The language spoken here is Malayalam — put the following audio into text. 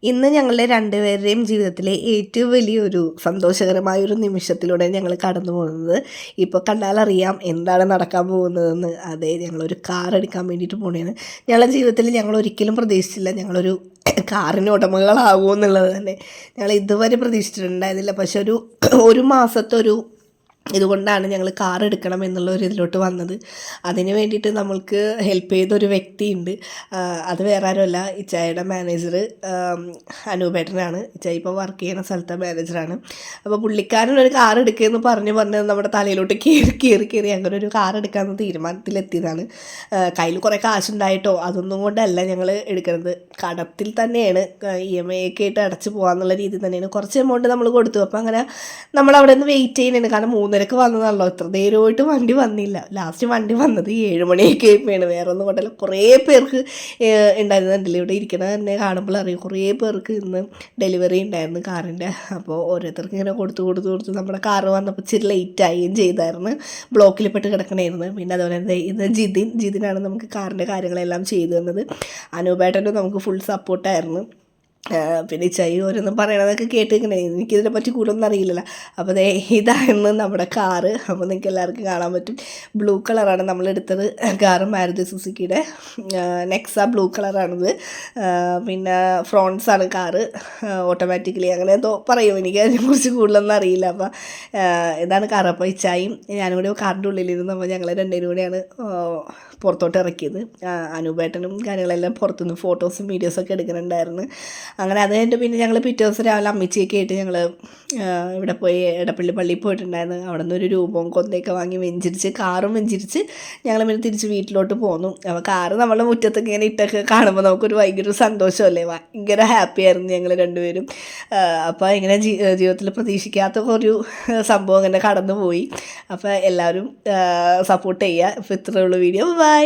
ഇന്ന് ഞങ്ങളുടെ രണ്ടുപേരുടെയും ജീവിതത്തിലെ ഏറ്റവും വലിയൊരു സന്തോഷകരമായൊരു നിമിഷത്തിലൂടെ ഞങ്ങൾ കടന്നു പോകുന്നത്. ഇപ്പോൾ കണ്ടാലറിയാം എന്താണ് നടക്കാൻ പോകുന്നതെന്ന്. അതെ, ഞങ്ങളൊരു കാർ എടുക്കാൻ വേണ്ടിയിട്ട് പോവുകയാണ്. ഞങ്ങളുടെ ജീവിതത്തിൽ ഞങ്ങൾ ഒരിക്കലും പ്രതീക്ഷിച്ചില്ല ഞങ്ങളൊരു കാറിന് ഉടമകളാകുമെന്നുള്ളത് തന്നെ. ഞങ്ങൾ ഇതുവരെ പ്രതീക്ഷിച്ചിട്ടുണ്ടായിരുന്നില്ല. പക്ഷെ ഒരു മാസത്തെ ഇതുകൊണ്ടാണ് ഞങ്ങൾ കാർ എടുക്കണം എന്നുള്ള ഒരു ഇതിലോട്ട് വന്നത്. അതിന് വേണ്ടിയിട്ട് നമ്മൾക്ക് ഹെൽപ്പ് ചെയ്തൊരു വ്യക്തിയുണ്ട്. അത് വേറെ ആരുമല്ല, ഇച്ചായയുടെ മാനേജർ അനൂപേട്ടനാണ്. ഇച്ചായ ഇപ്പോൾ വർക്ക് ചെയ്യുന്ന സ്ഥലത്തെ മാനേജറാണ്. അപ്പോൾ പുള്ളിക്കാരനൊരു കാർ എടുക്കുകയെന്ന് പറഞ്ഞ് നമ്മുടെ തലയിലോട്ട് കയറി അങ്ങനെ ഒരു കാർ എടുക്കാമെന്ന് തീരുമാനത്തിലെത്തിയതാണ്. കയ്യിൽ കുറേ കാശുണ്ടായിട്ടോ അതൊന്നും കൊണ്ടല്ല ഞങ്ങൾ എടുക്കുന്നത്. കടത്തിൽ തന്നെയാണ്, EMI ഒക്കെ ആയിട്ട് അടച്ച് പോകാമെന്നുള്ള രീതിയിൽ തന്നെയാണ്. കുറച്ച് എമൗണ്ട് നമ്മൾ കൊടുത്തു. അപ്പോൾ അങ്ങനെ നമ്മളവിടെ നിന്ന് വെയിറ്റ് ചെയ്യുന്നുണ്ട്. കാരണം 3:30 വന്നതാണല്ലോ, ഇത്ര നേരമായിട്ട് വണ്ടി വന്നില്ല. ലാസ്റ്റ് വണ്ടി വന്നത് 7 മണിയൊക്കെ ആയിപ്പോയാണ്. വേറെ ഒന്നും കൊണ്ടല്ല, കുറേ പേർക്ക് ഉണ്ടായിരുന്നുണ്ടല്ലോ ഇവിടെ ഇരിക്കണത് തന്നെ കാണുമ്പോൾ അറിയാം. കുറേ പേർക്ക് ഇന്ന് ഡെലിവറി ഉണ്ടായിരുന്നു കാറിൻ്റെ. അപ്പോൾ ഓരോരുത്തർക്ക് ഇങ്ങനെ കൊടുത്ത് നമ്മുടെ കാറ് വന്നപ്പോൾ ഇച്ചിരി ലേറ്റാവുകയും ചെയ്തായിരുന്നു. ബ്ലോക്കിൽ പെട്ട് കിടക്കണമായിരുന്നു. പിന്നെ അതുപോലെ തന്നെ ഇത് ജിതിനാണ് നമുക്ക് കാറിൻ്റെ കാര്യങ്ങളെല്ലാം ചെയ്തു തന്നത്. അനൂപേട്ടനും നമുക്ക് ഫുൾ സപ്പോർട്ടായിരുന്നു. പിന്നെ ഇച്ചായി ഓരോന്നും പറയണതൊക്കെ കേട്ടിരിക്കണേ, എനിക്കിതിനെ പറ്റി കൂടുതലൊന്നും അറിയില്ലല്ലോ. അപ്പോൾ ഇതായിരുന്നു നമ്മുടെ കാറ്. അപ്പോൾ നിങ്ങൾക്ക് എല്ലാവർക്കും കാണാൻ പറ്റും. ബ്ലൂ കളറാണ് നമ്മളെടുത്തത്. കാറ് മാരുതി സുസുക്കിയുടെ നെക്സ ബ്ലൂ കളറാണിത്. പിന്നെ ഫ്രോൺസാണ് കാറ്, ഓട്ടോമാറ്റിക്കലി അങ്ങനെ എന്തോ പറയും, എനിക്ക് അതിനെക്കുറിച്ച് കൂടുതലൊന്നും അറിയില്ല. അപ്പോൾ ഇതാണ് കാറ്. അപ്പോൾ ഇച്ചായും ഞാനും കൂടി കാറിൻ്റെ ഉള്ളിലിരുന്നു. അപ്പോൾ ഞങ്ങൾ രണ്ടുപേരും കൂടിയാണ് പുറത്തോട്ട് ഇറക്കിയത്. അനൂപേട്ടനും കാര്യങ്ങളെല്ലാം പുറത്തുനിന്ന് ഫോട്ടോസും വീഡിയോസൊക്കെ എടുക്കുന്നുണ്ടായിരുന്നു. അങ്ങനെ അത് കഴിഞ്ഞിട്ട് പിന്നെ ഞങ്ങൾ പിറ്റേ ദിവസം രാവിലെ അമ്മച്ചിയൊക്കെ ആയിട്ട് ഞങ്ങൾ ഇവിടെ പോയി എടപ്പള്ളി പള്ളിയിൽ പോയിട്ടുണ്ടായിരുന്നു. അവിടെ നിന്ന് ഒരു രൂപവും കൊന്തയൊക്കെ വാങ്ങി കാറും വെഞ്ചിരിച്ച് ഞങ്ങൾ പിന്നെ തിരിച്ച് വീട്ടിലോട്ട് പോന്നു. അപ്പോൾ കാറ് നമ്മളുടെ മുറ്റത്തൊക്കെ ഇങ്ങനെ ഇട്ടൊക്കെ കാണുമ്പോൾ നമുക്കൊരു ഭയങ്കര സന്തോഷമല്ലേ, ഭയങ്കര ഹാപ്പി ആയിരുന്നു ഞങ്ങൾ രണ്ടുപേരും. അപ്പോൾ ഇങ്ങനെ ജീവിതത്തിൽ പ്രതീക്ഷിക്കാത്ത ഒരു സംഭവം ഇങ്ങനെ കടന്നു പോയി. അപ്പോൾ എല്ലാവരും സപ്പോർട്ട് ചെയ്യുക. അപ്പോൾ ഇത്രയുള്ള വീഡിയോ. ബൈ.